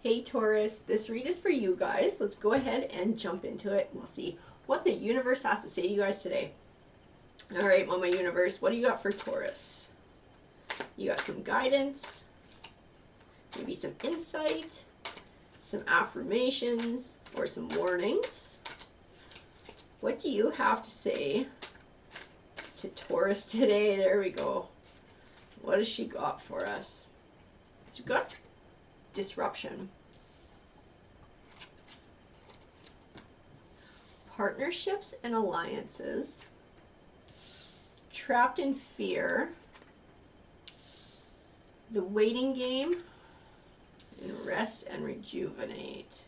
Hey Taurus, this read is for you guys. Let's go ahead and jump into it. We'll see what the universe has to say to you guys today. All right, Mama Universe, what do you got for Taurus? You got some guidance, maybe some insight, some affirmations, or some warnings. What do you have to say to Taurus today? There we go. What has she got for us? So we've got disruption, partnerships and alliances, trapped in fear, the waiting game, and rest and rejuvenate.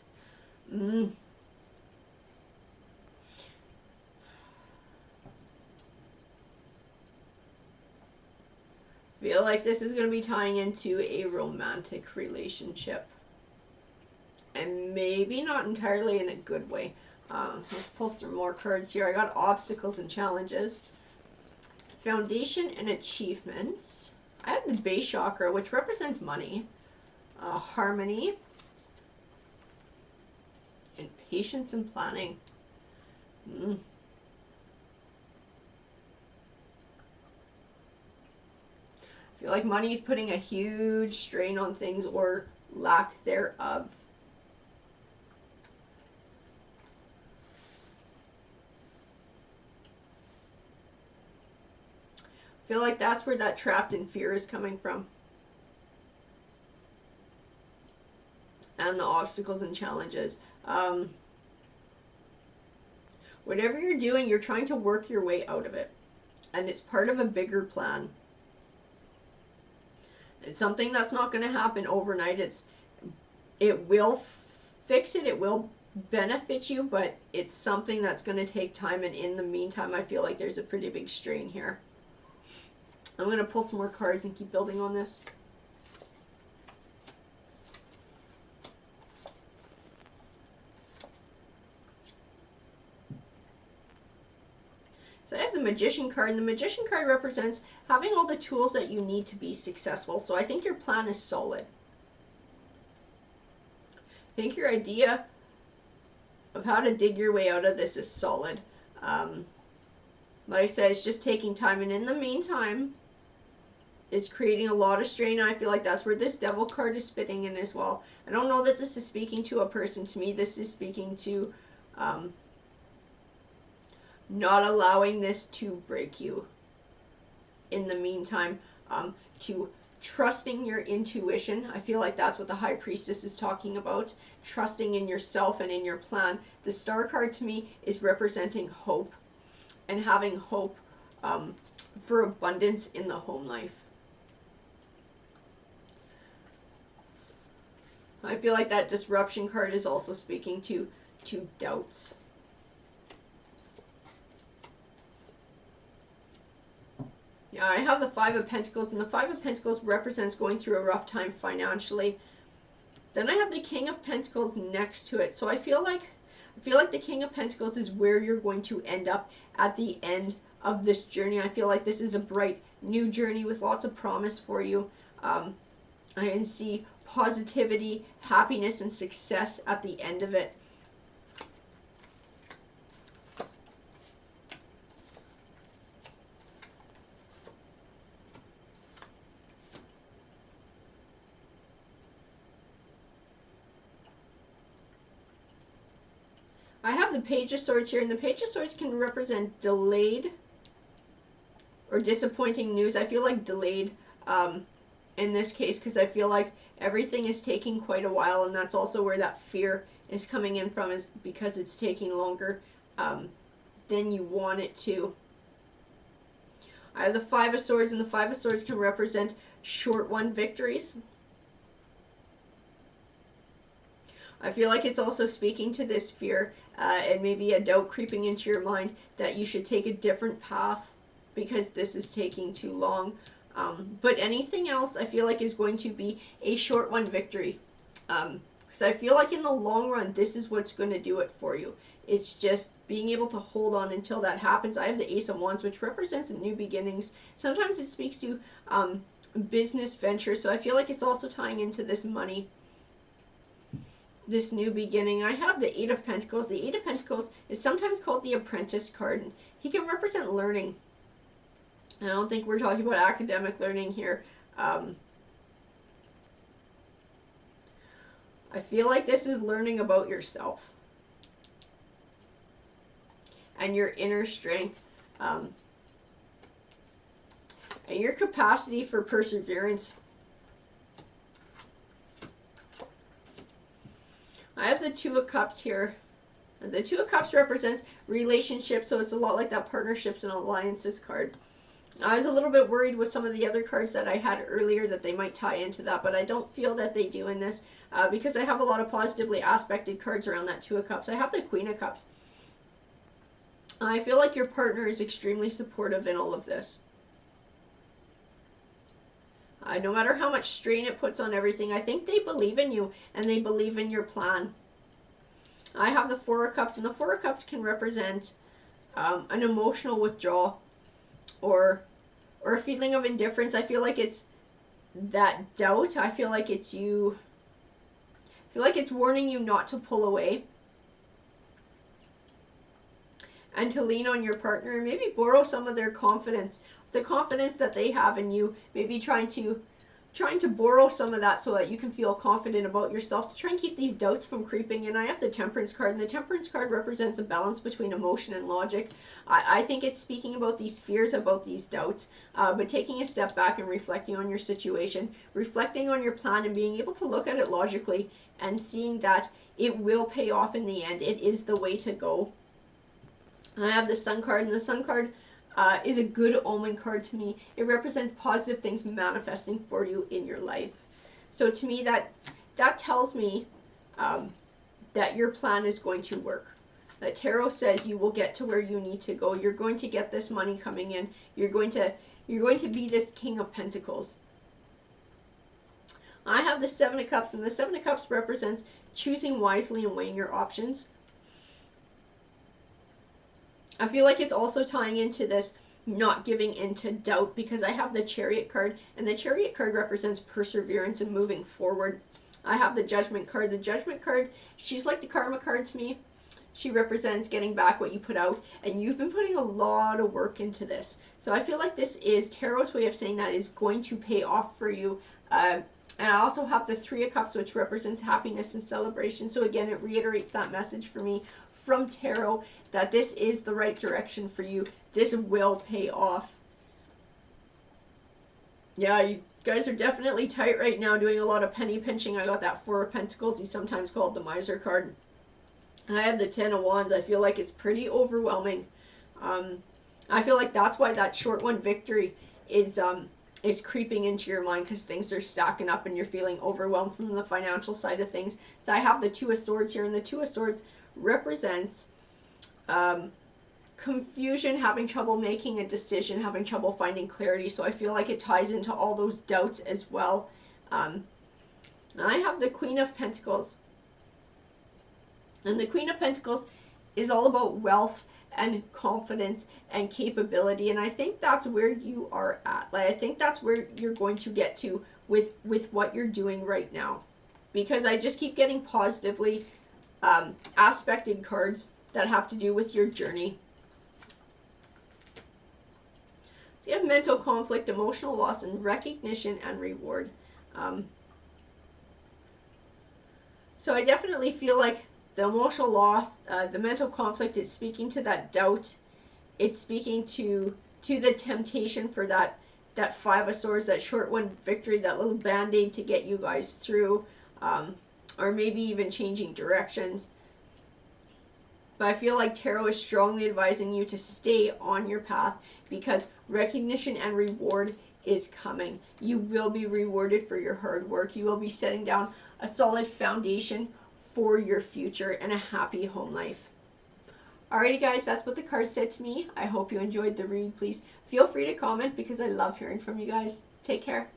Feel like this is going to be tying into a romantic relationship, and maybe not entirely in a good way. Let's pull some more cards here. I got obstacles and challenges, foundation and achievements. I have the base chakra, which represents money, harmony, and patience and planning. I feel like money is putting a huge strain on things, or lack thereof. I feel like that's where that trapped in fear is coming from. And the obstacles and challenges. Whatever you're doing, you're trying to work your way out of it. And it's part of a bigger plan. It's something that's not going to happen overnight. It will fix it. It will benefit you, but it's something that's going to take time. And in the meantime, I feel like there's a pretty big strain here. I'm going to pull some more cards and keep building on this. So I have the Magician card, and the Magician card represents having all the tools that you need to be successful. So I think your plan is solid. I think your idea of how to dig your way out of this is solid. Like I said, it's just taking time, and in the meantime, it's creating a lot of strain. And I feel like that's where this Devil card is fitting in as well. I don't know that this is speaking to a person. To me, this is speaking to not allowing this to break you. In the meantime, to trusting your intuition. I feel like that's what the High Priestess is talking about. Trusting in yourself and in your plan. The Star card to me is representing hope, and having hope for abundance in the home life. I feel like that Disruption card is also speaking to doubts. Yeah, I have the Five of Pentacles, and the Five of Pentacles represents going through a rough time financially. Then I have the King of Pentacles next to it. So I feel like the King of Pentacles is where you're going to end up at the end of this journey. I feel like this is a bright new journey with lots of promise for you. I can see positivity, happiness, and success at the end of it. I have the Page of Swords here, and the Page of Swords can represent delayed or disappointing news. I feel like delayed in this case, because I feel like everything is taking quite a while, and that's also where that fear is coming in from, is because it's taking longer than you want it to. I have the Five of Swords, and the Five of Swords can represent short-won victories. I feel like it's also speaking to this fear and maybe a doubt creeping into your mind that you should take a different path because this is taking too long. But anything else I feel like is going to be a short-won victory. Because I feel like in the long run, this is what's going to do it for you. It's just being able to hold on until that happens. I have the Ace of Wands, which represents new beginnings. Sometimes it speaks to business venture, so I feel like it's also tying into this money. this new beginning. I have the Eight of Pentacles. The Eight of Pentacles is sometimes called the Apprentice card. He can represent learning. I don't think we're talking about academic learning here. I feel like this is learning about yourself and your inner strength, and your capacity for perseverance. I have the Two of Cups here. The Two of Cups represents relationships, so it's a lot like that partnerships and alliances card. I was a little bit worried with some of the other cards that I had earlier that they might tie into that, but I don't feel that they do in this, because I have a lot of positively aspected cards around that Two of Cups. I have the Queen of Cups. I feel like your partner is extremely supportive in all of this. No matter how much strain it puts on everything, I think they believe in you and they believe in your plan. I have the Four of Cups, and the Four of Cups can represent an emotional withdrawal, or a feeling of indifference. I feel like it's that doubt. I feel like it's you. I feel like it's warning you not to pull away and to lean on your partner and maybe borrow some of their confidence, the confidence that they have in you. Maybe trying to borrow some of that so that you can feel confident about yourself, to try and keep these doubts from creeping in. I have the Temperance card, and the Temperance card represents a balance between emotion and logic. I think it's speaking about these fears, about these doubts, but taking a step back and reflecting on your situation, reflecting on your plan, and being able to look at it logically and seeing that it will pay off in the end. It is the way to go. I have the Sun card, and the Sun card is a good omen card to me. It represents positive things manifesting for you in your life. So to me, that tells me that your plan is going to work. That tarot says you will get to where you need to go. You're going to get this money coming in. You're going to be this King of Pentacles. I have the Seven of Cups, and the Seven of Cups represents choosing wisely and weighing your options. I feel like it's also tying into this not giving into doubt, because I have the Chariot card, and the Chariot card represents perseverance and moving forward. I have the Judgment card. The Judgment card, she's like the Karma card to me. She represents getting back what you put out, and you've been putting a lot of work into this. So I feel like this is Tarot's way of saying that is going to pay off for you. And I also have the Three of Cups, which represents happiness and celebration. So again, it reiterates that message for me from Tarot that this is the right direction for you. This will pay off. Yeah, you guys are definitely tight right now, doing a lot of penny pinching. I got that Four of Pentacles. He's sometimes called the Miser card. I have the Ten of Wands. I feel like it's pretty overwhelming. I feel like that's why that short one victory is creeping into your mind, because things are stacking up and you're feeling overwhelmed from the financial side of things. So I have the Two of Swords here, and the Two of Swords represents confusion, having trouble making a decision, having trouble finding clarity. So I feel like it ties into all those doubts as well. I have the Queen of Pentacles, and the Queen of Pentacles is all about wealth and confidence and capability, and I think that's where you are at. Like, I think that's where you're going to get to with what you're doing right now, because I just keep getting positively aspected cards that have to do with your journey. So you have mental conflict, emotional loss, and recognition and reward. So I definitely feel like the emotional loss, the mental conflict, is speaking to that doubt. It's speaking to the temptation for that Five of Swords, that short one victory, that little band-aid to get you guys through, or maybe even changing directions. But I feel like Tarot is strongly advising you to stay on your path, because recognition and reward is coming. You will be rewarded for your hard work. You will be setting down a solid foundation for your future and a happy home life. Alrighty guys, that's what the card said to me. I hope you enjoyed the read. Please feel free to comment, because I love hearing from you guys. Take care.